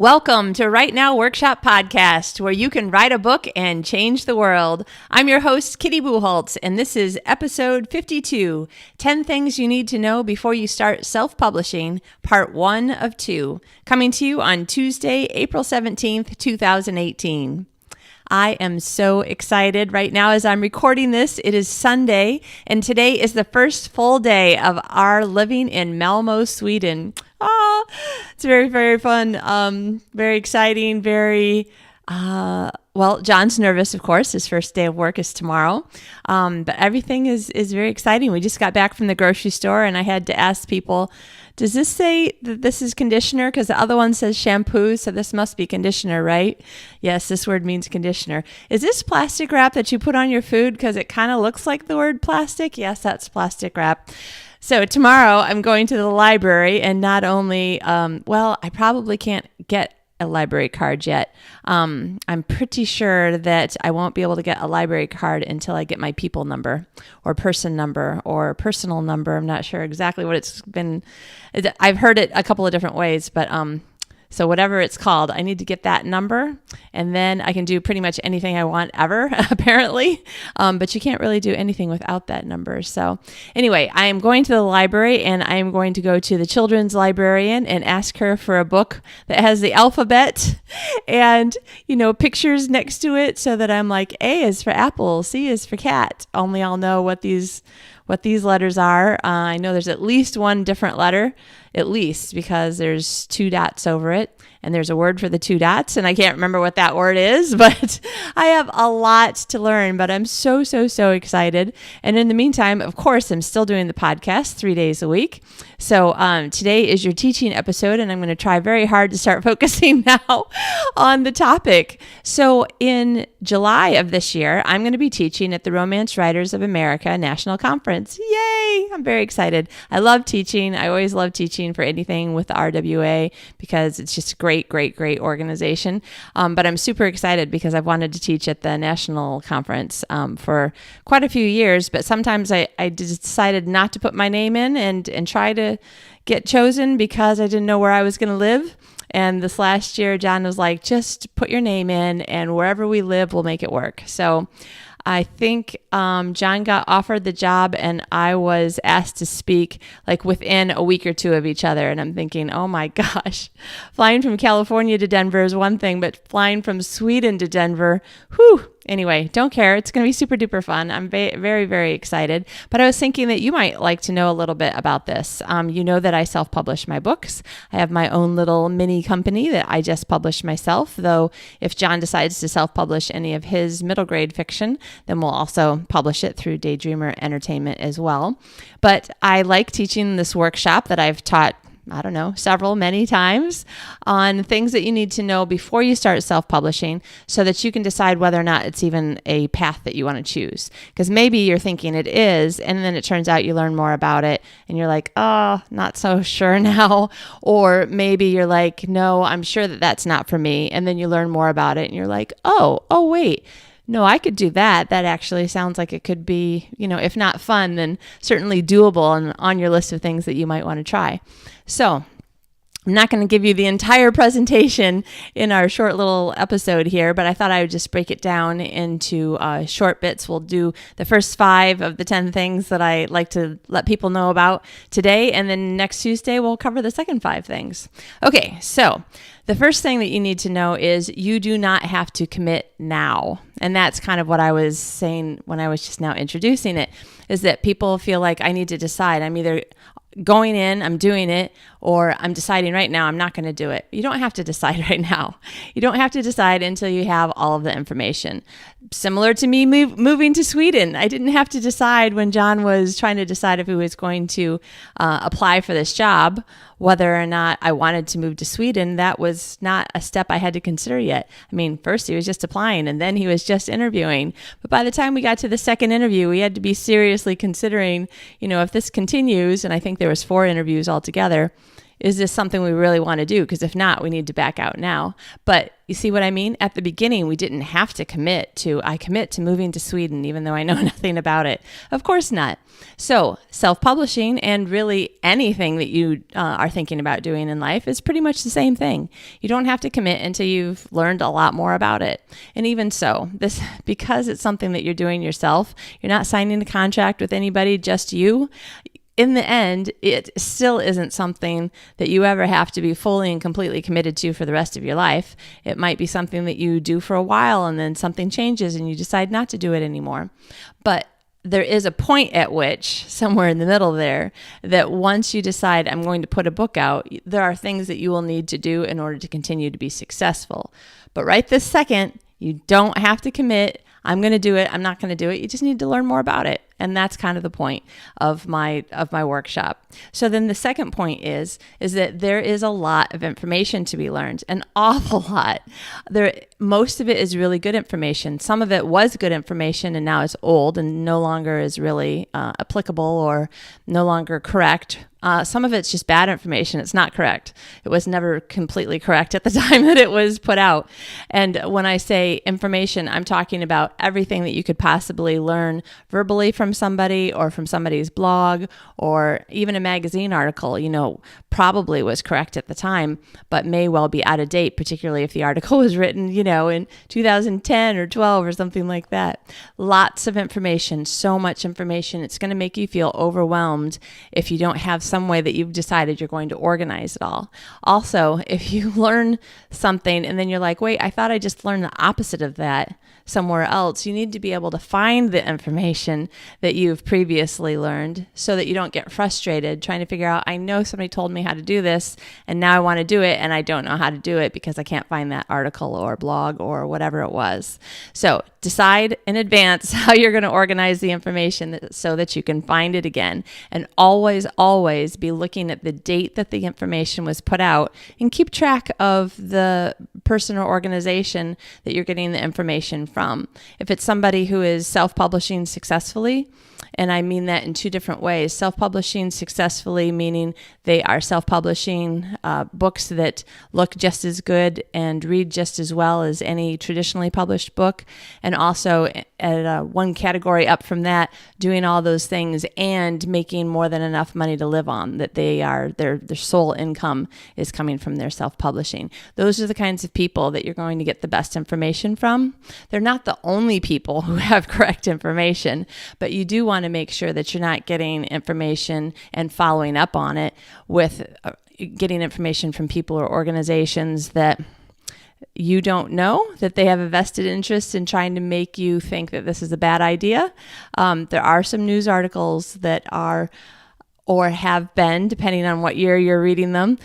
Welcome to Write Now Workshop Podcast, where you can write a book and change the world. I'm your host, Kitty Bucholtz, and this is episode 52, 10 Things You Need to Know Before You Start Self-Publishing, part 1 of 2, coming to you on Tuesday, April 17th, 2018. I am so excited right now as I'm recording this. It is Sunday, and today is the first full day of our living in Malmö, Sweden. It's very, very fun. Very exciting. Well, John's nervous, of course. His first day of work is tomorrow. But everything is very exciting. We just got back from the grocery store, and I had to ask people, does this say that this is conditioner? Because the other one says shampoo, so this must be conditioner, right? Yes, this word means conditioner. Is this plastic wrap that you put on your food because it kind of looks like the word plastic? Yes, that's plastic wrap. So tomorrow I'm going to the library, and not only, I probably can't get a library card yet. I'm pretty sure that I won't be able to get a library card until I get my people number or person number or personal number. I'm not sure exactly what it's been. I've heard it a couple of different ways, but so whatever it's called, I need to get that number, and then I can do pretty much anything I want ever, apparently. But you can't really do anything without that number. So anyway, I am going to the library, and I am going to go to the children's librarian and ask her for a book that has the alphabet and, pictures next to it, so that I'm like, A is for apple, C is for cat. Only I'll know what these letters are. I know there's at least one different letter, at least, because there's 2 dots over it, and there's a word for the 2 dots, and I can't remember what that word is, but I have a lot to learn, but I'm so excited. And in the meantime, of course, I'm still doing the podcast 3 days a week. So today is your teaching episode, and I'm going to try very hard to start focusing now on the topic. So in July of this year, I'm going to be teaching at the Romance Writers of America National Conference. Yay! I'm very excited. I love teaching. I always love teaching for anything with the RWA because it's just a great organization. But I'm super excited because I've wanted to teach at the national conference for quite a few years, but sometimes I decided not to put my name in and try to get chosen because I didn't know where I was going to live. And this last year, John was like, just put your name in, and wherever we live, we'll make it work. So I think John got offered the job, and I was asked to speak like within a week or 2 of each other. And I'm thinking, oh my gosh, flying from California to Denver is one thing, but flying from Sweden to Denver, whew. Anyway, don't care. It's going to be super duper fun. I'm very, very excited. But I was thinking that you might like to know a little bit about this. You know that I self-publish my books. I have my own little mini company that I just publish myself, though if John decides to self-publish any of his middle grade fiction, then we'll also publish it through Daydreamer Entertainment as well. But I like teaching this workshop that I've taught many times on things that you need to know before you start self-publishing so that you can decide whether or not it's even a path that you want to choose. Because maybe you're thinking it is, and then it turns out you learn more about it and you're like, oh, not so sure now. Or maybe you're like, no, I'm sure that that's not for me. And then you learn more about it and you're like, oh, wait. No, I could do that. That actually sounds like it could be, if not fun, then certainly doable and on your list of things that you might want to try. So I'm not going to give you the entire presentation in our short little episode here, but I thought I would just break it down into short bits. We'll do the first 5 of the 10 things that I like to let people know about today, and then next Tuesday we'll cover the second 5 things. Okay, so the first thing that you need to know is you do not have to commit now. And that's kind of what I was saying when I was just now introducing it, is that people feel like I need to decide. I'm either going in, I'm doing it, or I'm deciding right now I'm not going to do it. You don't have to decide right now. You don't have to decide until you have all of the information. Similar to me moving to Sweden, I didn't have to decide when John was trying to decide if he was going to apply for this job, whether or not I wanted to move to Sweden. That was not a step I had to consider yet. I mean, first he was just applying, and then he was just interviewing. But by the time we got to the second interview, we had to be seriously considering, if this continues, and I think there was 4 interviews altogether, is this something we really want to do? Because if not, we need to back out now. But you see what I mean? At the beginning, we didn't have to I commit to moving to Sweden, even though I know nothing about it. Of course not. So self-publishing and really anything that you are thinking about doing in life is pretty much the same thing. You don't have to commit until you've learned a lot more about it. And even so, because it's something that you're doing yourself, you're not signing a contract with anybody, just you. In the end, it still isn't something that you ever have to be fully and completely committed to for the rest of your life. It might be something that you do for a while and then something changes and you decide not to do it anymore. But there is a point at which, somewhere in the middle there, that once you decide I'm going to put a book out, there are things that you will need to do in order to continue to be successful. But right this second, you don't have to commit. I'm going to do it. I'm not going to do it. You just need to learn more about it. And that's kind of the point of my workshop. So then the second point is that there is a lot of information to be learned, an awful lot. Most of it is really good information. Some of it was good information and now it's old and no longer is really applicable or no longer correct. Some of it's just bad information. It's not correct. It was never completely correct at the time that it was put out. And when I say information, I'm talking about everything that you could possibly learn verbally from somebody or from somebody's blog or even a magazine article, probably was correct at the time, but may well be out of date, particularly if the article was written, in 2010 or 12 or something like that. Lots of information, so much information. It's going to make you feel overwhelmed if you don't have some way that you've decided you're going to organize it all. Also, if you learn something and then you're like, wait, I thought I just learned the opposite of that somewhere else, you need to be able to find the information that you've previously learned so that you don't get frustrated trying to figure out, I know somebody told me how to do this and now I want to do it and I don't know how to do it because I can't find that article or blog or whatever it was. So decide in advance how you're going to organize the information so that you can find it again. And always, always be looking at the date that the information was put out and keep track of the person or organization that you're getting the information from. If it's somebody who is self-publishing successfully, and I mean that in two different ways. Self-publishing successfully, meaning they are self-publishing books that look just as good and read just as well as any traditionally published book. And also at one category up from that, doing all those things and making more than enough money to live on, that their sole income is coming from their self-publishing. Those are the kinds of people that you're going to get the best information from. They're not the only people who have correct information, but you do want to make sure that you're not getting information and following up on it with getting information from people or organizations that you don't know, that they have a vested interest in trying to make you think that this is a bad idea. There are some news articles that are or have been, depending on what year you're reading them,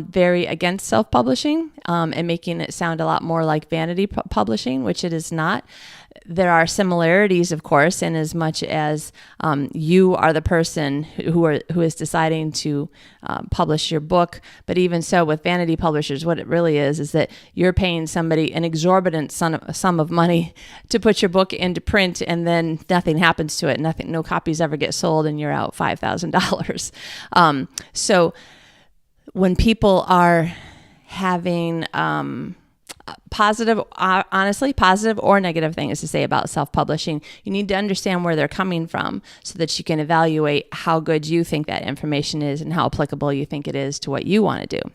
very against self-publishing and making it sound a lot more like vanity publishing, which it is not. There are similarities, of course, in as much as you are the person who is deciding to publish your book. But even so, with vanity publishers, what it really is that you're paying somebody an exorbitant sum of money to put your book into print, and then nothing happens to it. No copies ever get sold, and you're out $5,000. So when people are having positive or negative things to say about self-publishing, you need to understand where they're coming from so that you can evaluate how good you think that information is and how applicable you think it is to what you want to do.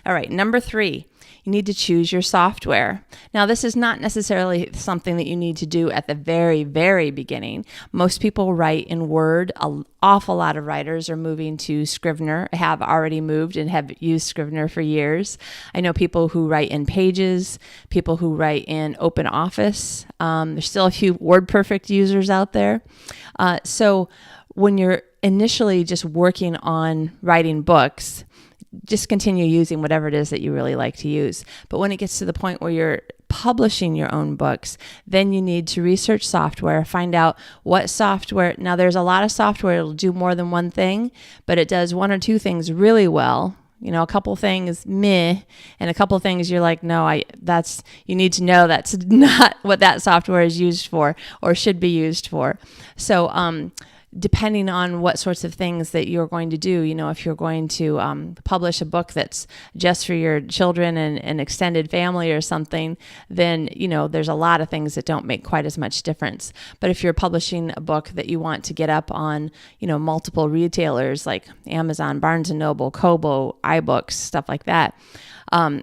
All right, number 3, you need to choose your software. Now, this is not necessarily something that you need to do at the very, very beginning. Most people write in Word. An awful lot of writers are moving to Scrivener, have already moved and have used Scrivener for years. I know people who write in Pages, people who write in OpenOffice. There's still a few WordPerfect users out there. So when you're initially just working on writing books, just continue using whatever it is that you really like to use. But when it gets to the point where you're publishing your own books, then you need to research software, find out what software. Now, there's a lot of software that'll do more than one thing, but it does one or two things really well. A couple things meh, and a couple things you're like, no, you need to know that's not what that software is used for or should be used for. So, depending on what sorts of things that you're going to do. If you're going to publish a book that's just for your children and an extended family or something, then, there's a lot of things that don't make quite as much difference. But if you're publishing a book that you want to get up on, multiple retailers like Amazon, Barnes & Noble, Kobo, iBooks, stuff like that,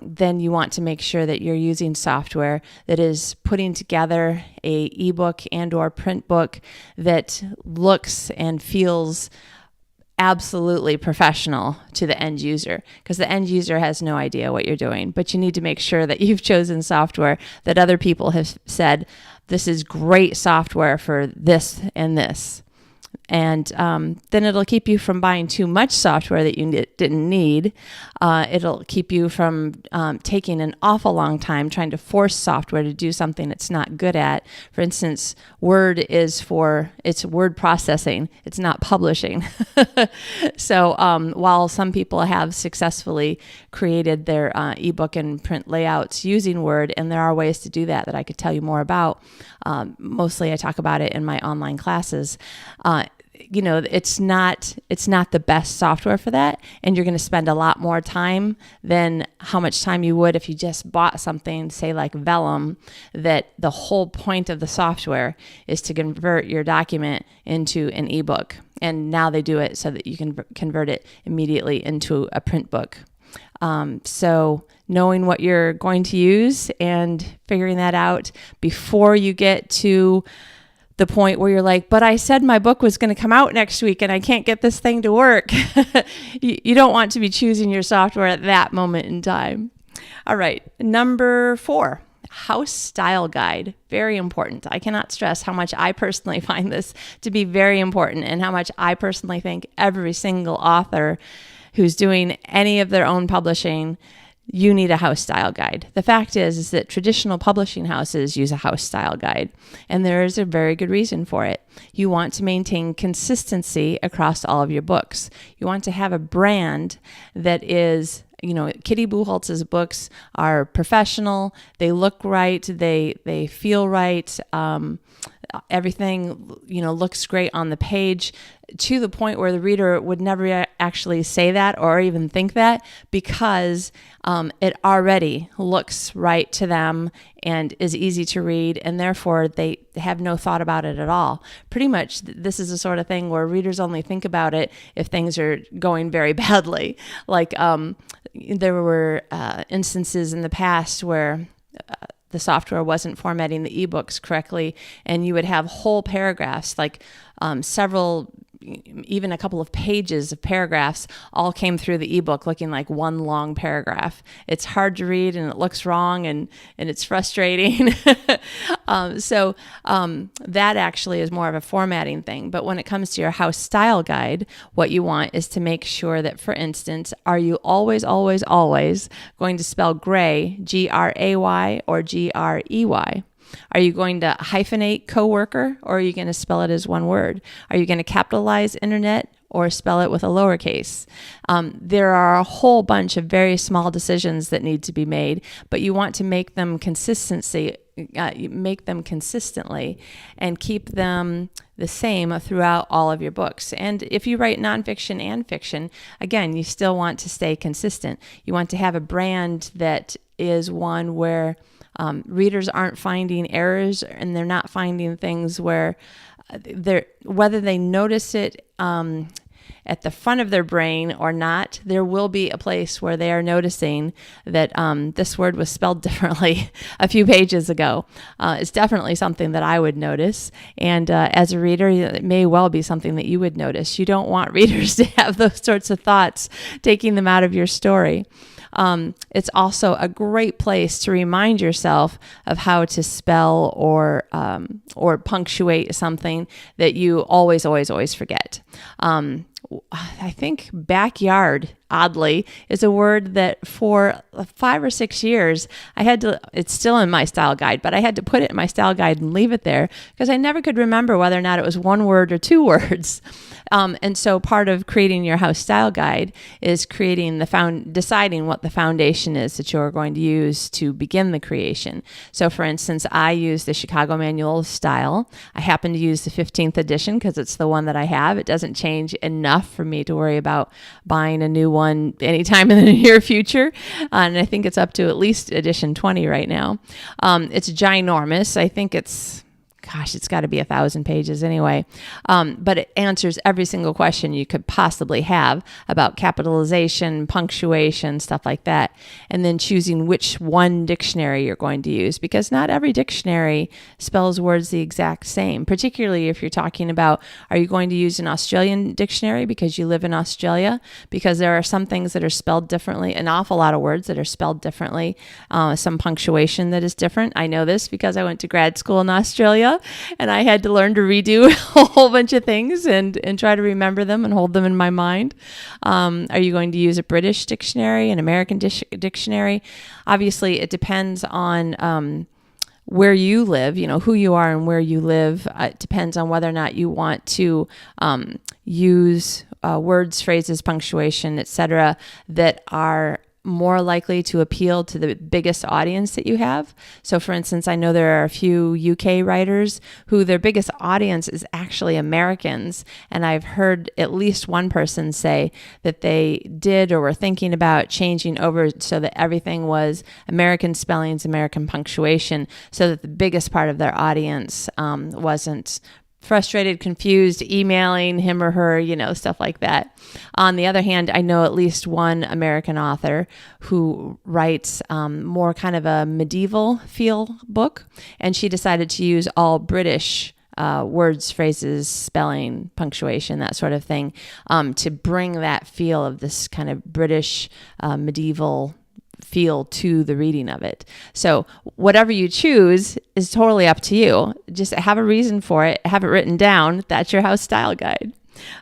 then you want to make sure that you're using software that is putting together a ebook and or print book that looks and feels absolutely professional to the end user, because the end user has no idea what you're doing. But you need to make sure that you've chosen software that other people have said, this is great software for this and this. And then it'll keep you from buying too much software that you didn't need. It'll keep you from taking an awful long time trying to force software to do something it's not good at. For instance, Word it's word processing. It's not publishing. So while some people have successfully created their ebook and print layouts using Word, and there are ways to do that I could tell you more about, mostly I talk about it in my online classes, it's not the best software for that, and you're going to spend a lot more time than how much time you would if you just bought something, say like Vellum, that the whole point of the software is to convert your document into an ebook. And now they do it so that you can convert it immediately into a print book. So knowing what you're going to use and figuring that out before you get to the point where you're like, but I said my book was going to come out next week and I can't get this thing to work. You don't want to be choosing your software at that moment in time. All right. Number 4, house style guide. Very important. I cannot stress how much I personally find this to be very important, and how much I personally think every single author who's doing any of their own publishing, you need a house style guide. The fact is that traditional publishing houses use a house style guide, and there is a very good reason for it. You want to maintain consistency across all of your books. You want to have a brand that is, Kitty Bucholtz's books are professional. They look right. They feel right. Everything, looks great on the page, to the point where the reader would never actually say that or even think that, because it already looks right to them and is easy to read, and therefore they have no thought about it at all. Pretty much this is the sort of thing where readers only think about it if things are going very badly. Like there were instances in the past where the software wasn't formatting the ebooks correctly, and you would have whole paragraphs, like even a couple of pages of paragraphs all came through the ebook looking like one long paragraph. It's hard to read, and it looks wrong, and it's frustrating. So that actually is more of a formatting thing. But when it comes to your house style guide, what you want is to make sure that, for instance, are you always, always, always going to spell gray, Gray, or Grey? Are you going to hyphenate coworker, or are you going to spell it as one word? Are you going to capitalize internet or spell it with a lowercase? There are a whole bunch of very small decisions that need to be made, but you want to make them consistently and keep them the same throughout all of your books. And if you write nonfiction and fiction, again, you still want to stay consistent. You want to have a brand that is one where readers aren't finding errors, and they're not finding things where whether they notice it at the front of their brain or not, there will be a place where they are noticing that this word was spelled differently a few pages ago. It's definitely something that I would notice. And as a reader, it may well be something that you would notice. You don't want readers to have those sorts of thoughts taking them out of your story. It's also a great place to remind yourself of how to spell or punctuate something that you always, always, always forget. I think backyard, oddly, is a word that for 5 or 6 years, it's still in my style guide, but I had to put it in my style guide and leave it there because I never could remember whether or not it was one word or 2 words. And so part of creating your house style guide is deciding what the foundation is that you're going to use to begin the creation. So for instance, I use the Chicago Manual of Style. I happen to use the 15th edition because it's the one that I have. It doesn't change enough for me to worry about buying a new one anytime in the near future. And I think it's up to at least edition 20 right now. It's ginormous. I think it's got to be 1,000 pages anyway. But it answers every single question you could possibly have about capitalization, punctuation, stuff like that. And then choosing which one dictionary you're going to use, because not every dictionary spells words the exact same, particularly if you're talking about, are you going to use an Australian dictionary because you live in Australia? Because there are some things that are spelled differently, an awful lot of words that are spelled differently, some punctuation that is different. I know this because I went to grad school in Australia, and I had to learn to redo a whole bunch of things and try to remember them and hold them in my mind. Are you going to use a British dictionary, an American dictionary? Obviously, it depends on where you live, who you are and where you live. It depends on whether or not you want to use words, phrases, punctuation, etc., that are more likely to appeal to the biggest audience that you have. So for instance, I know there are a few UK writers who their biggest audience is actually Americans. And I've heard at least one person say that they did or were thinking about changing over so that everything was American spellings, American punctuation, so that the biggest part of their audience wasn't frustrated, confused, emailing him or her, stuff like that. On the other hand, I know at least one American author who writes more kind of a medieval feel book, and she decided to use all British words, phrases, spelling, punctuation, that sort of thing, to bring that feel of this kind of British medieval feel to the reading of it. So whatever you choose is totally up to you. Just have a reason for it. Have it written down. That's your house style guide.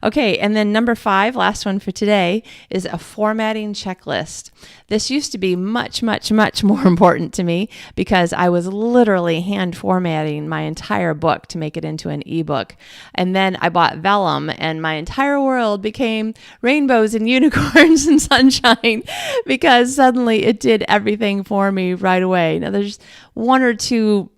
Okay, and then number 5, last one for today, is a formatting checklist. This used to be much, much, much more important to me because I was literally hand formatting my entire book to make it into an ebook. And then I bought vellum and my entire world became rainbows and unicorns and sunshine because suddenly it did everything for me right away. Now there's 1 or 2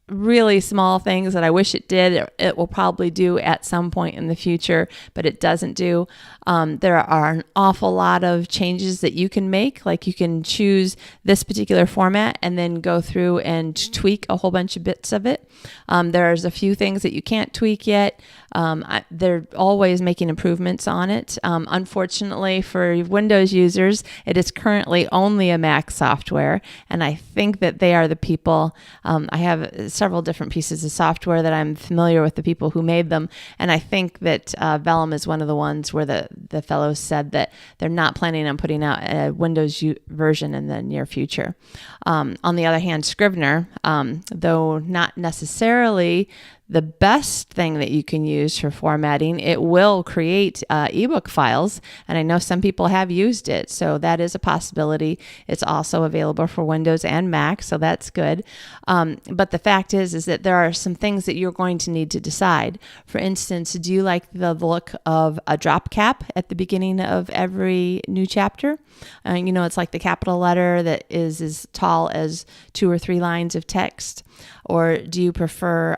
really small things that I wish it did. It will probably do at some point in the future, but it doesn't do. There are an awful lot of changes that you can make. Like you can choose this particular format and then go through and tweak a whole bunch of bits of it. There's a few things that you can't tweak yet. They're always making improvements on it. Unfortunately for Windows users, it is currently only a Mac software, and I think that they are the people. I have several different pieces of software that I'm familiar with the people who made them, and I think that Vellum is one of the ones where the fellows said that they're not planning on putting out a Windows version in the near future. On the other hand, Scrivener, though not necessarily the best thing that you can use for formatting, it will create ebook files, and I know some people have used it, so that is a possibility. It's also available for Windows and Mac, so that's good. But the fact is that there are some things that you're going to need to decide. For instance, do you like the look of a drop cap at the beginning of every new chapter? It's like the capital letter that is as tall as 2 or 3 lines of text. Or do you prefer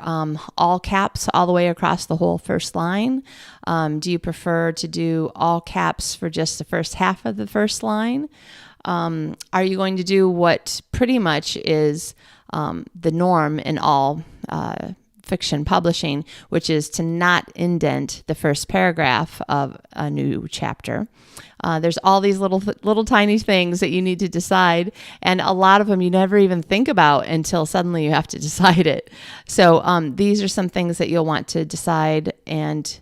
all caps all the way across the whole first line? Do you prefer to do all caps for just the first half of the first line? Are you going to do what pretty much is the norm in all fiction publishing, which is to not indent the first paragraph of a new chapter? There's all these little tiny things that you need to decide, and a lot of them you never even think about until suddenly you have to decide it. So these are some things that you'll want to decide and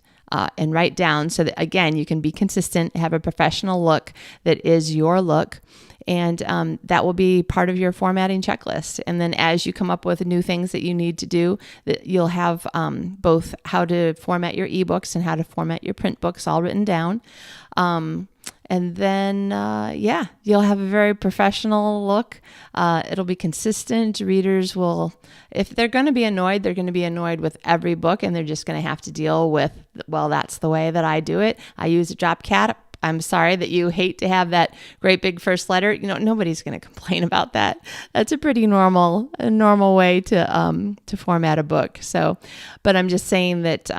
write down so that, again, you can be consistent, have a professional look that is your look. And that will be part of your formatting checklist. And then as you come up with new things that you need to do, that you'll have both how to format your ebooks and how to format your print books all written down. And then, you'll have a very professional look. It'll be consistent. Readers will, if they're going to be annoyed, they're going to be annoyed with every book, and they're just going to have to deal with, well, that's the way that I do it. I use a drop cap. I'm sorry that you hate to have that great big first letter. Nobody's going to complain about that. That's a pretty normal way to format a book. So, but I'm just saying that,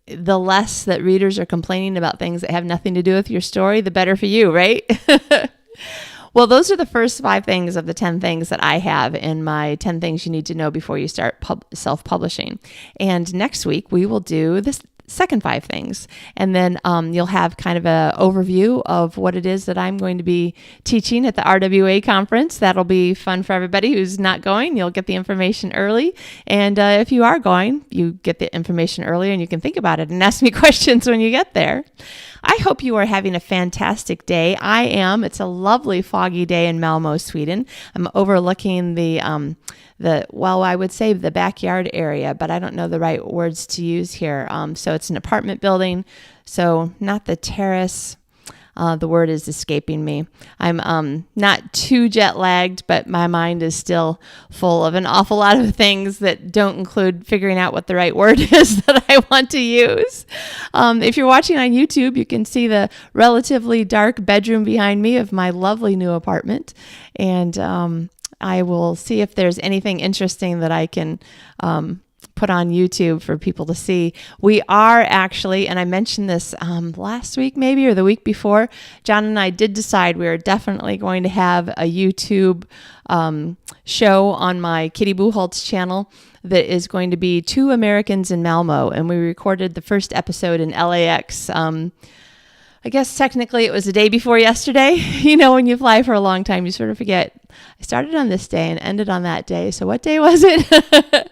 the less that readers are complaining about things that have nothing to do with your story, the better for you, right? Well, those are the first 5 things of the 10 things that I have in my 10 things you need to know before you start self-publishing. And next week, we will do this second 5 things. And then you'll have kind of an overview of what it is that I'm going to be teaching at the RWA conference. That'll be fun for everybody who's not going. You'll get the information early. And if you are going, you get the information earlier and you can think about it and ask me questions when you get there. I hope you are having a fantastic day. I am. It's a lovely foggy day in Malmö, Sweden. I'm overlooking I would say the backyard area, but I don't know the right words to use here. So it's an apartment building. So not the terrace. The word is escaping me. I'm not too jet lagged, but my mind is still full of an awful lot of things that don't include figuring out what the right word is that I want to use. If you're watching on YouTube, you can see the relatively dark bedroom behind me of my lovely new apartment. And I will see if there's anything interesting that I can put on YouTube for people to see. We are actually, and I mentioned this last week maybe or the week before, John and I did decide we are definitely going to have a YouTube show on my Kitty Bucholtz channel that is going to be 2 Americans in Malmö, and we recorded the first episode in LAX. I guess technically it was the day before yesterday. When you fly for a long time, you sort of forget. I started on this day and ended on that day. So what day was it?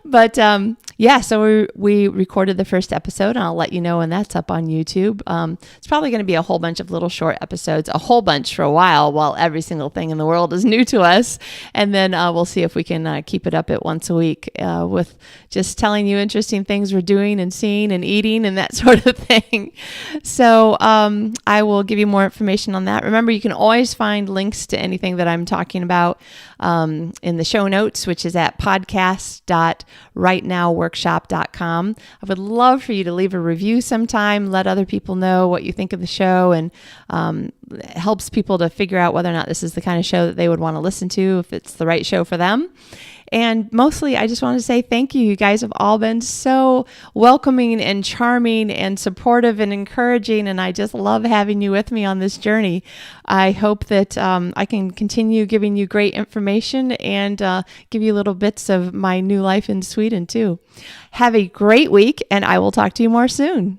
But so we recorded the first episode, and I'll let you know when that's up on YouTube. It's probably going to be a whole bunch of little short episodes, a whole bunch for a while every single thing in the world is new to us. And then we'll see if we can keep it up at once a week with just telling you interesting things we're doing and seeing and eating and that sort of thing. So I will give you more information on that. Remember, you can always find links to anything that I'm talking about in the show notes, which is at podcast.rightnowworkshop.com. I would love for you to leave a review sometime, let other people know what you think of the show, and it helps people to figure out whether or not this is the kind of show that they would want to listen to, if it's the right show for them. And mostly, I just want to say thank you. You guys have all been so welcoming and charming and supportive and encouraging, and I just love having you with me on this journey. I hope that I can continue giving you great information and give you little bits of my new life in Sweden, too. Have a great week, and I will talk to you more soon.